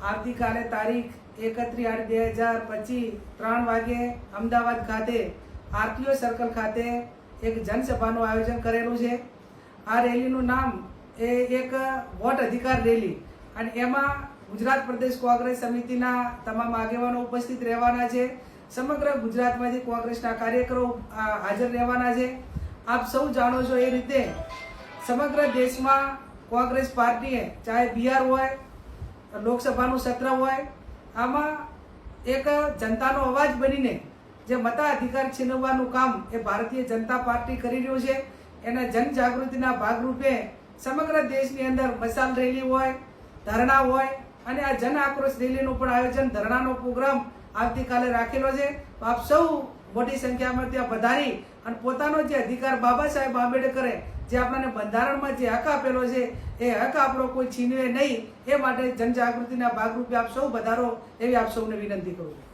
આવતીકાલે તારીખ 31/8/2025 3 વાગે અમદાવાદ ખાતે આરટીઓ સર્કલ ખાતે એક જનસભાનું આયોજન કરેલું છે। આ રેલીનું નામ એ એક વોટ અધિકાર રેલી અને એમાં ગુજરાત પ્રદેશ કોંગ્રેસ સમિતિના તમામ આગેવાનો ઉપસ્થિત રહેવાના છે। સમગ્ર ગુજરાતમાંથી કોંગ્રેસના કાર્યકરો હાજર રહેવાના છે। આપ સૌ જાણો છો એ રીતે સમગ્ર દેશમાં કોંગ્રેસ પાર્ટીએ ચાહે બિહાર હોય, લોકસભાનું સત્ર હોય, આમાં એક જનતાનો અવાજ બનીને જે મતાધિકાર છીનવવાનું કામ એ ભારતીય જનતા પાર્ટી કરી રહ્યું છે। એના જનજાગૃતિના ભાગરૂપે સમગ્ર દેશની અંદર મશાલ રેલી હોય, ધરણા હોય અને આ જન આક્રોશ રેલીનું પણ આયોજન, ધરણાનો પ્રોગ્રામ આવતીકાલે રાખેલો છે। તો આપ સૌ મોટી સંખ્યામાં ત્યાં પધારી અને પોતાનો જે અધિકાર બાબા સાહેબ આંબેડકરે જે આપણને બંધારણમાં જે હક આપેલો છે એ હક આપણો કોઈ છીનવે નહીં, એ માટે જનજાગૃતિના ભાગરૂપે આપ સૌ પધારો એવી આપ સૌને વિનંતી કરું છું।